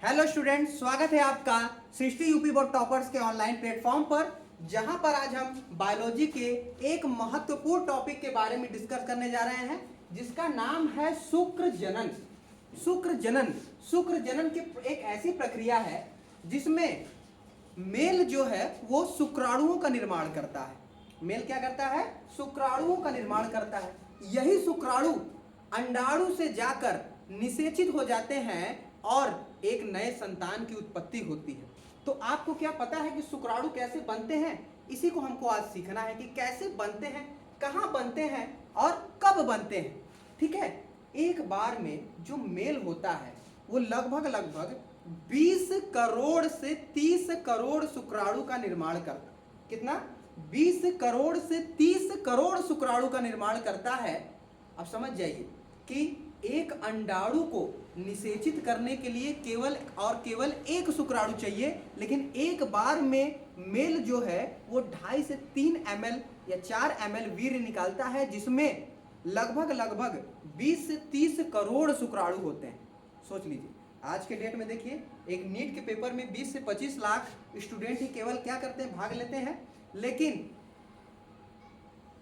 Hello student, स्वागत है आपका सृष्टि यूपी बोर्ड टॉपर्स के ऑनलाइन प्लेटफॉर्म पर, जहां पर आज हम बायोलॉजी के एक महत्वपूर्ण टॉपिक के बारे में डिस्कस करने जा रहे हैं, जिसका नाम है शुक्र जनन। शुक्र जनन शुक्र जनन की एक ऐसी प्रक्रिया है जिसमें मेल जो है वो शुक्राणुओं का निर्माण करता है। मेल क्या करता है? शुक्राणुओं का निर्माण करता है। यही शुक्राणु अंडाणु से जाकर निषेचित हो जाते हैं और एक नए संतान की उत्पत्ति होती है। तो आपको क्या पता है कि शुक्राणु कैसे बनते हैं? इसी को हमको आज सीखना है कि कैसे बनते हैं, कहाँ बनते हैं और कब बनते हैं। ठीक है, एक बार में जो मेल होता है वो लगभग 20 करोड़ से 30 करोड़ शुक्राणु का निर्माण करता है। कितना? 20 करोड़ से 30 करोड़ शुक्राणु का निर्माण करता है। अब समझ जाइए कि एक अंडाणु को निषेचित करने के लिए केवल एक शुक्राणु चाहिए, लेकिन एक बार में मेल जो है वो 2.5 से 3 ml या 4 ml वीर्य निकालता है, जिसमें लगभग 20 से 30 करोड़ शुक्राणु होते हैं। सोच लीजिए, आज के डेट में देखिए, एक नीट के पेपर में 20 से 25 लाख स्टूडेंट ही केवल क्या करते हैं, भाग लेते हैं, लेकिन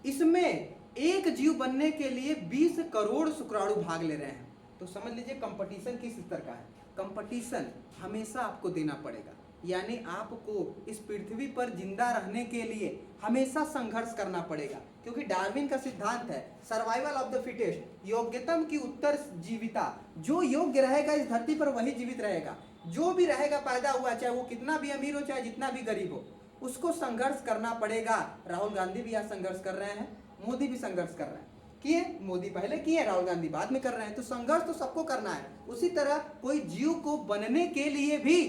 इसमें एक जीव बनने के लिए 20 करोड़ शुक्राणु भाग ले रहे हैं। तो समझ लीजिए कंपटीशन किस स्तर का है। कंपटीशन हमेशा आपको देना पड़ेगा, यानी आपको इस पृथ्वी पर जिंदा रहने के लिए हमेशा संघर्ष करना पड़ेगा, क्योंकि डार्विन का सिद्धांत है सर्वाइवल ऑफ द फिटेस्ट, योग्यतम की उत्तर जीविता। जो योग्य रहेगा इस धरती पर वही जीवित रहेगा। जो भी रहेगा पैदा हुआ, चाहे वो कितना भी अमीर हो चाहे जितना भी गरीब हो, उसको संघर्ष करना पड़ेगा। राहुल गांधी भी यहाँ संघर्ष कर रहे हैं, मोदी भी संघर्ष कर रहे हैं। किए? मोदी पहले किए, राहुल गांधी बाद में कर रहे हैं। तो संघर्ष तो सबको करना है। उसी तरह कोई जीव को बनने के लिए भी,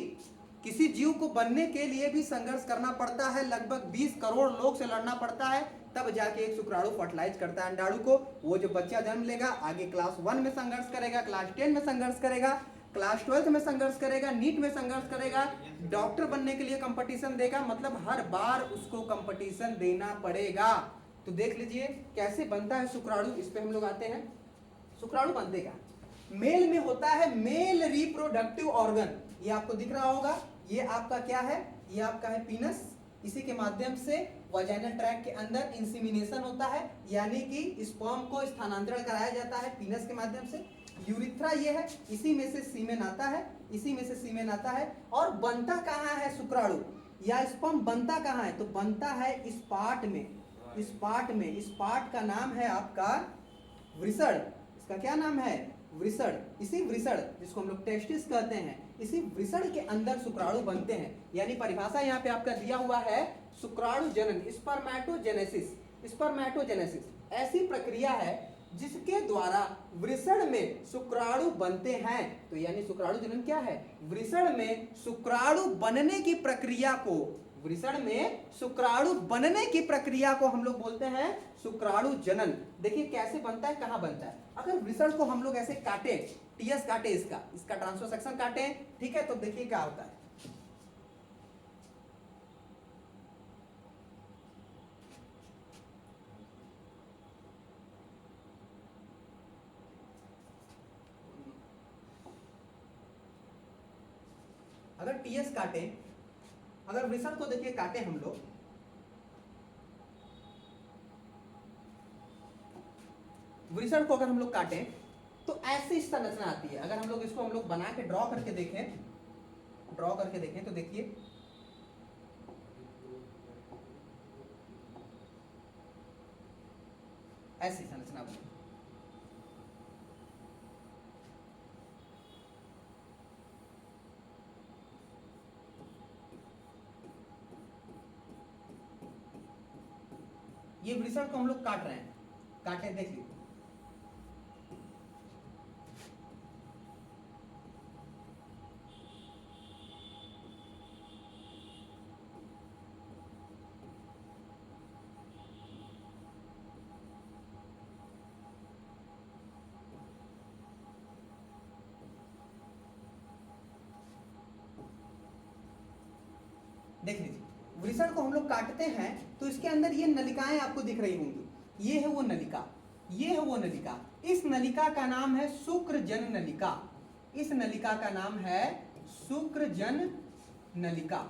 किसी जीव को बनने के लिए भी संघर्ष करना पड़ता है। लगभग 20 करोड़ लोग से लड़ना पड़ता है, तब जाके एक शुक्राणु फर्टिलाइज करता है अंडाणु को। वो जो बच्चा जन्म लेगा आगे क्लास 1 में संघर्ष करेगा, क्लास 10 में संघर्ष करेगा, क्लास 12 में संघर्ष करेगा, नीट में संघर्ष करेगा, डॉक्टर बनने के लिए कंपटीशन देगा। मतलब हर बार उसको कंपटीशन देना पड़ेगा। तो देख लीजिए कैसे बनता है शुक्राणु। इस पे हम लोग आते हैं। शुक्राणु बनते क्या? मेल में होता है मेल रिप्रोडक्टिव ऑर्गन। ये आपको दिख रहा होगा, ये आपका क्या है? ये आपका है पीनस। इसी के माध्यम से वजाइनल ट्रैक्ट के अंदर इंसेमिनेशन होता है, यानी कि स्पर्म को स्थानांतरण कराया जाता है पीनस के माध्यम से। यूरिथ्रा ये है, इसी में से सीमेन आता है, इसी में से सीमेन आता है। और बनता कहाँ है शुक्राणु या स्पर्म बनता कहाँ है? तो बनता है इस पार्ट में, इस पार्ट में। इस पार्ट का नाम है आपका वृषण। इसका क्या नाम है? वृषण। इसी वृषण, जिसको हम लोग टेस्टिस कहते हैं, इसी वृषण के अंदर शुक्राणु बनते हैं। यानी परिभाषा यहाँ पे आपका दिया हुआ है शुक्राणु जनन, स्पर्मेटोजेनेसिस। स्पर्मेटोजेनेसिस ऐसी प्रक्रिया है जिसके द्वारा वृषण में शुक्राणु बनते हैं। तो यानी शुक्राणु जनन क्या है? वृषण में शुक्राणु बनने की प्रक्रिया को, वृषण में शुक्राणु बनने की प्रक्रिया को हम लोग बोलते हैं शुक्राणु जनन। देखिए कैसे बनता है, कहाँ बनता है। अगर वृषण को हम लोग ऐसे काटे, टीएस काटे, इसका ट्रांसफर सेक्शन काटे, ठीक है, तो देखिए क्या होता है। अगर टीएस काटे, अगर वृषण को देखिए काटे हम लोग, वृषण को अगर हम लोग काटें तो ऐसी संरचना आती है। अगर हम लोग इसको बना के ड्रॉ करके देखें तो देखिए ऐसी संरचना बनी। ये वृषण को हम लोग काट रहे हैं, काटे देख लीजिए। देख लीजिए, वृषण को हम लोग काटते हैं तो इसके अंदर ये नलिकाएं आपको दिख रही होंगी। ये है वो नलिका, ये है वो नलिका। इस नलिका का नाम है शुक्रजन नलिका। इस नलिका का नाम है शुक्रजन नलिका।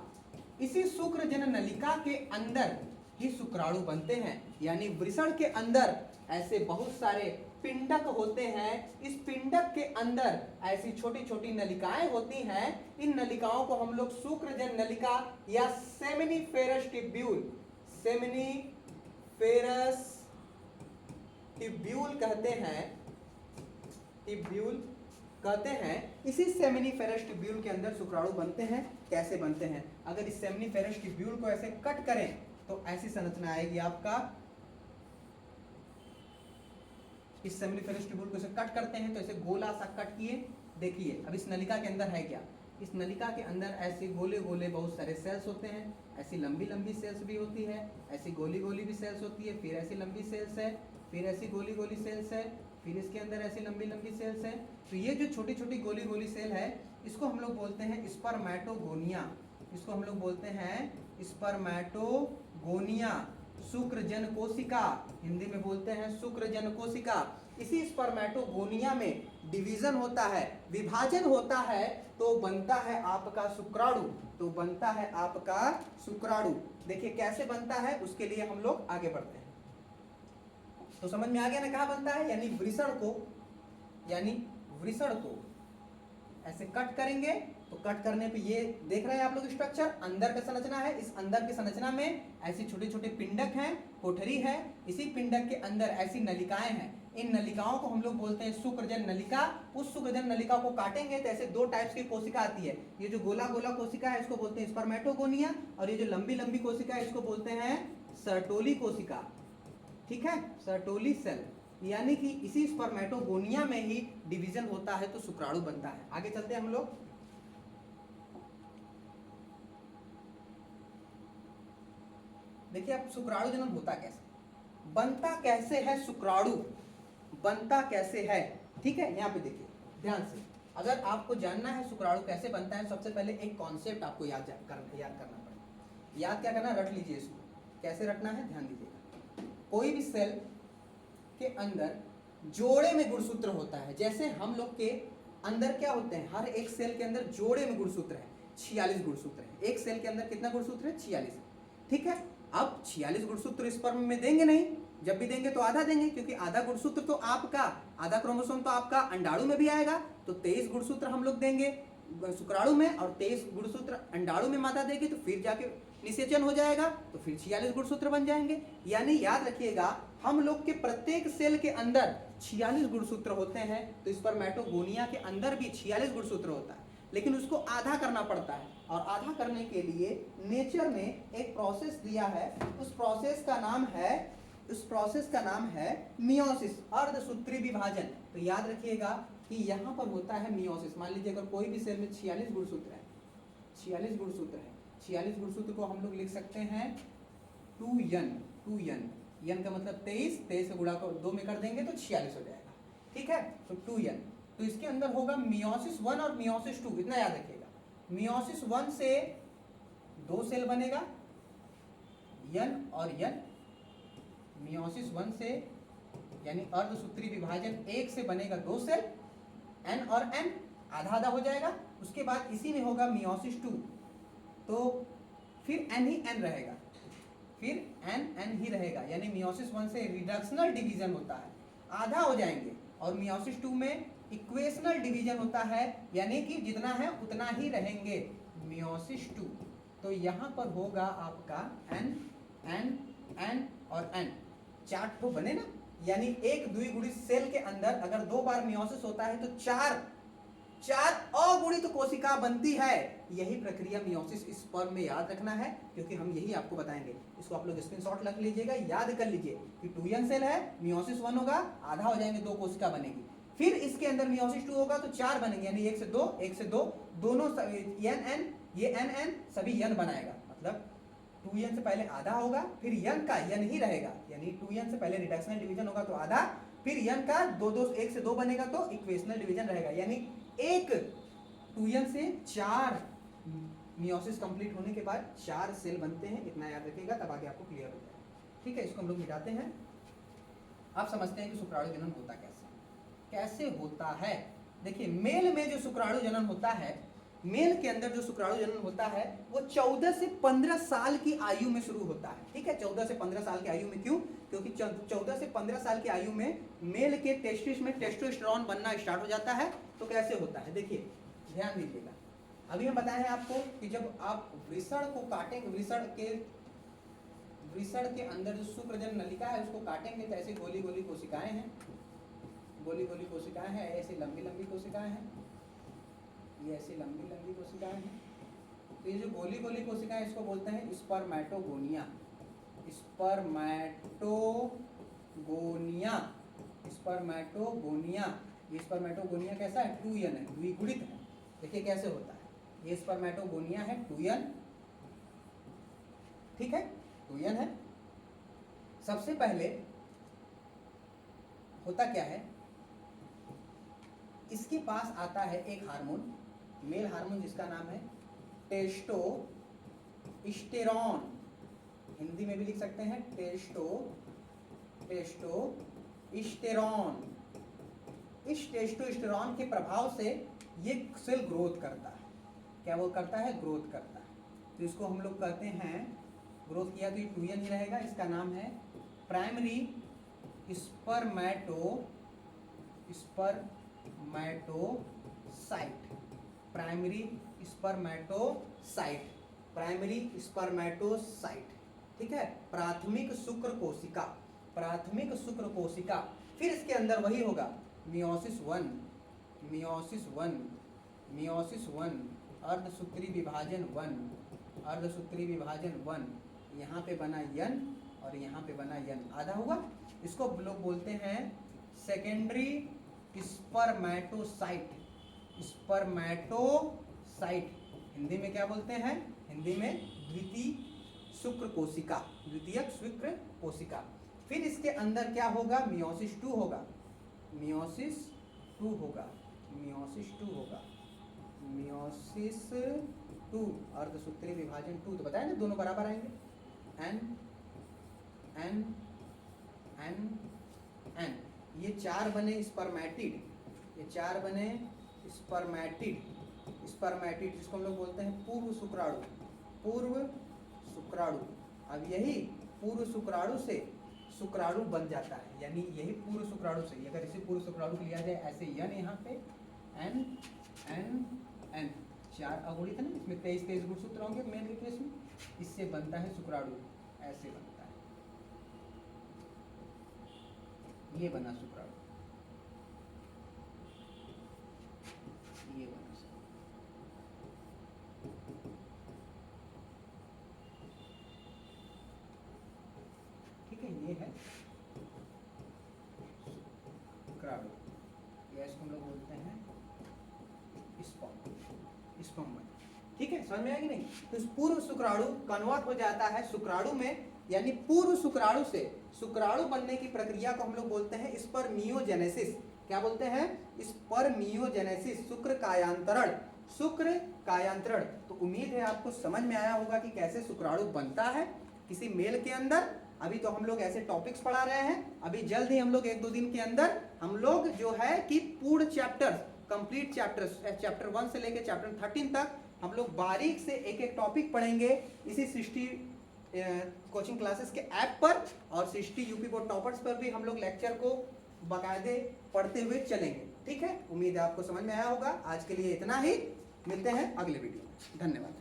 इसी शुक्रजन नलिका के अंदर ही शुक्राणु बनते हैं, यानी वृषण के अंदर ऐसे बहुत सारे पिंडक होते हैं। इस पिंडक के अंदर ऐसी छोटी छोटी नलिकाएं होती हैं। इन नलिकाओं को हम लोग शुक्रजन नलिका या सेमिनिफेरस ट्यूब्यूल, सेमिनिफेरस ट्यूब्यूल कहते हैं, ट्यूब्यूल कहते हैं। इसी सेमिनिफेरस ट्यूब्यूल के अंदर शुक्राणु बनते हैं। कैसे बनते हैं? अगर इस सेमिनिफेरस ट्यूब्यूल को ऐसे कट करें तो ऐसी संरचना आएगी आपका। इस सेमिनिफेरस ट्यूब्यूल को ऐसे कट करते हैं तो ऐसे गोला सा कट किए। देखिए अब इस नलिका के अंदर है क्या? इस नलिका के अंदर ऐसे गोले गोले बहुत सारे सेल्स होते हैं। ऐसी लंबी लंबी सेल्स भी होती है, ऐसी गोली गोली भी सेल्स होती है, फिर ऐसी लंबी सेल्स है, फिर ऐसी गोली गोली सेल्स है, फिर इसके अंदर ऐसी लंबी लंबी सेल्स है। तो ये जो छोटी छोटी गोली गोली सेल है इसको हम लोग बोलते हैं स्पर्मेटोगोनिया। इसको हम लोग बोलते हैं स्पर्मेटोगोनिया, शुक्रजन कोशिका, हिंदी में बोलते हैं शुक्रजन कोशिका। इसी स्पर्मेटोगोनिया में डिवीजन होता है, विभाजन होता है, तो बनता है आपका शुक्राणु। तो बनता है आपका शुक्राणु। देखिए कैसे बनता है, उसके लिए हम लोग आगे बढ़ते हैं। तो समझ में आ गया ना कहाँ बनता है? यानी वृषण को ऐसे कट करेंगे तो कट करने पे ये देख रहे हैं आप लोग स्ट्रक्चर, अंदर का संरचना है। इस अंदर की संरचना में ऐसी छोटे छोटे पिंडक हैं, कोठरी है। इसी पिंडक के अंदर ऐसी नलिकाएं हैं। इन नलिकाओं को हम लोग बोलते हैं शुक्रजन नलिका। उस शुक्रजन नलिका को काटेंगे तो ऐसे दो टाइप्स की कोशिका आती है। ये जो गोला गोला कोशिका है इसको बोलते हैं स्पर्मेटोगोनिया, और ये जो लंबी लंबी कोशिका है इसको बोलते हैं सर्टोली कोशिका। ठीक है, सर्टोली सेल। यानी कि इसी स्पर्मेटोगोनिया में ही डिवीजन होता है तो शुक्राणु बनता है। आगे चलते हैं हम लोग। देखिए अब शुक्राणु जन्म होता कैसे, बनता कैसे है शुक्राणु, बनता कैसे है। ठीक है, यहाँ पे देखिए ध्यान से, अगर आपको जानना है शुक्राणु कैसे बनता है, सबसे पहले एक कॉन्सेप्ट आपको याद करना पड़ेगा। याद क्या करना, रट लीजिए इसको। कैसे रटना है, ध्यान दीजिएगा। कोई भी सेल के अंदर जोड़े में गुणसूत्र होता है। जैसे हम लोग के अंदर क्या होते हैं, हर एक सेल के अंदर जोड़े में गुणसूत्र है, 46 गुणसूत्र है। एक सेल के अंदर कितना गुणसूत्र है, 46। ठीक है, अब 46 गुणसूत्र स्पर्म में देंगे नहीं, जब भी देंगे तो आधा देंगे, क्योंकि आधा गुणसूत्र तो आपका, आधा क्रोमोसोम तो आपका अंडाणु में भी आएगा। तो 23 गुणसूत्र हम लोग देंगे शुक्राणु में, और 23 गुणसूत्र अंडाणु में माता देगी, तो फिर जाके निषेचन हो जाएगा, तो फिर 46 गुणसूत्र बन जाएंगे। यानी याद रखिएगा, हम लोग के प्रत्येक सेल के अंदर 46 गुणसूत्र होते हैं। तो स्पर्मेटोगोनिया के अंदर भी 46 गुणसूत्र होता है, लेकिन उसको आधा करना पड़ता है। और आधा करने के लिए नेचर ने एक प्रोसेस दिया है। उस प्रोसेस का नाम है मियोसिस, अर्धसूत्री विभाजन। तो याद रखिएगा कि यहाँ पर होता है मियोसिस। मान लीजिए अगर कोई भी सेल में 46 गुणसूत्र है, 46 गुणसूत्र को हम लोग लिख सकते हैं 2n। n का मतलब 23 का गुणा को 2 में कर देंगे तो 46 हो जाएगा। ठीक है, तो 2n। तो इसके अंदर होगा मियोसिस 1 और मियोसिस 2, इतना याद रखिएगा। मियोसिस 1 से 2 सेल बनेगा, n और n। मियोसिस 1 से यानी अर्धसूत्री विभाजन 1 से बनेगा 2 सेल, n और n आधा आधा हो जाएगा। उसके बाद इसी में होगा मियोसिस 2, तो फिर n ही n रहेगा, फिर n ही रहेगा। यानी मियोसिस 1 से रिडक्शनल डिवीजन होता है, आधा हो जाएंगे। और मियोसिस 2 में इक्वेशनल डिवीजन होता है, यानी कि जितना है उतना ही रहेंगे। मियोसिस 2, तो यहाँ पर होगा आपका n और n, 4 ठो बने ना। यानी एक द्विगुणित सेल के अंदर अगर 2 बार मियोसिस होता है तो 4 अगुणित कोशिका बनती है। यही प्रक्रिया मियोसिस स्पर्म में याद रखना है, क्योंकि हम यही आपको बताएंगे। इसको आप लोग स्क्रीनशॉट रख लीजिएगा, याद कर लीजिए कि 2n सेल है, मियोसिस 1 होगा, आधा हो जाएंगे, 2 कोशिका बनेगी। फिर इसके अंदर मियोसिस 2 होगा तो 4 बनेंगे, यानी 1 से 2 दोनों n ये n सभी n बनाएगा। मतलब 2n से पहले आधा होगा, फिर n का n ही रहेगा, यानी 2n से पहले रिडक्शनल डिवीजन होगा तो आधा, फिर n का 1 से 2 बनेगा तो इक्वेशनल डिवीजन रहेगा। यानी एक 2n से 4 मियोसिस कंप्लीट होने के बाद 4 सेल बनते हैं, इतना याद रखिएगा, तब आगे आपको क्लियर हो जाएगा। ठीक है, इसको हम लोग मिटाते हैं। अब समझते हैं कि शुक्राणु जन्म होता कैसे होता है। देखिए मेल में जो शुक्राणु जन्म होता है मेल के अंदर जो शुक्राणु जनन होता है वो 14 से 15 साल की आयु में शुरू होता है। ठीक है, 14 से 15 साल की आयु में। क्यों? क्योंकि 14 से 15 साल की आयु में मेल के टेस्टिस में टेस्टोस्टेरोन बनना स्टार्ट हो जाता है। तो कैसे होता है देखिए, ध्यान दीजिएगा। अभी हम बताए हैं आपको कि जब आप वृषण को काटेंगे, वृषण के अंदर जो शुक्रजन नलिका है उसको काटेंगे तो ऐसे गोली गोली कोशिकाएं हैं, गोली गोली कोशिकाएं हैं, ऐसे लंबी लंबी कोशिकाएं हैं, ये ऐसी लंबी लंबी कोशिकाएं हैं। तो ये जो गोली गोली कोशिकाएं इसको बोलते हैं स्पर्मेटोगोनिया। Spermatogonia, spermatogonia. ये स्पर्मेटोगोनिया कैसा है? 2n है, द्विगुणित है। देखिए कैसे होता है, ये स्पर्मेटोगोनिया है 2n, ठीक है, 2n है। सबसे पहले होता क्या है, इसके पास आता है एक हार्मोन, मेल हार्मोन जिसका नाम है टेस्टोस्टेरोन। हिंदी में भी लिख सकते हैं टेस्टोस्टेरोन। इस टेस्टोस्टेरोन के प्रभाव से ये सेल ग्रोथ करता है। क्या वो करता है? ग्रोथ करता है। तो इसको हम लोग कहते हैं, ग्रोथ किया तो ये 2n ही रहेगा। इसका नाम है प्राइमरी स्पर्मेटोसाइट। प्राइमरी स्पर्मेटोसाइट, ठीक है, प्राथमिक शुक्र कोशिका, प्राथमिक शुक्र कोशिका। फिर इसके अंदर वही होगा मियोसिस वन, अर्धसूत्री विभाजन 1, यहाँ पे बना n और यहाँ पे बना n, आधा हुआ। इसको लोग बोलते हैं सेकेंडरी स्पर्मेटोसाइट। हिंदी में क्या बोलते हैं? हिंदी में द्वितीयक शुक्र कोशिका। फिर इसके अंदर क्या होगा? मियोसिस 2 होगा, अर्धसूत्री विभाजन 2। तो बताया ना दोनों बराबर आएंगे, n। ये 4 बने स्पर्मेटिड, जिसको हम लोग बोलते हैं पूर्व शुक्राणु। अब यही पूर्व शुक्राणु से शुक्राणु बन जाता है, यानी यही पूर्व शुक्राणु से, अगर इसे पूर्व शुक्राणु को लिया जाए ऐसे n यहाँ पे n 4 अगुणित है ना, इसमें 23 गुणसूत्र होंगे मेन के केस में, इससे बनता है शुक्राणु, ऐसे बनता है, ये बना शुक्राणु, ये बना। ठीक है, ये है शुक्राणु, या इसको हम लोग बोलते हैं स्पर्म। ठीक है, समझ में आएगी नहीं? तो पूर्व शुक्राणु कन्वर्ट हो जाता है शुक्राणु में, यानी पूर्व शुक्राणु से शुक्राणु बनने की प्रक्रिया को हम लोग बोलते हैं स्पर्मियोजेनेसिस। क्या बोलते हैं? स्पर्मियोजेनेसिस, शुक्र कायांतरण। तो उम्मीद है आपको समझ में आया होगा कि कैसे शुक्राणु बनता है किसी मेल के अंदर। अभी तो हम लोग ऐसे टॉपिक्स पढ़ा रहे हैं, अभी जल्द ही हम लोग 1-2 दिन के अंदर हम लोग जो है कि पूर्ण कंप्लीट चैप्टर 1 से लेकर चैप्टर 13 तक हम लोग बारीक से एक टॉपिक पढ़ेंगे इसी सृष्टि कोचिंग क्लासेस के ऐप पर, और सृष्टि यूपी बोर्ड टॉपर्स पर भी हम लोग लेक्चर को बाकायदे पढ़ते हुए चलेंगे। ठीक है, उम्मीद है आपको समझ में आया होगा। आज के लिए इतना ही, मिलते हैं अगले वीडियो में। धन्यवाद।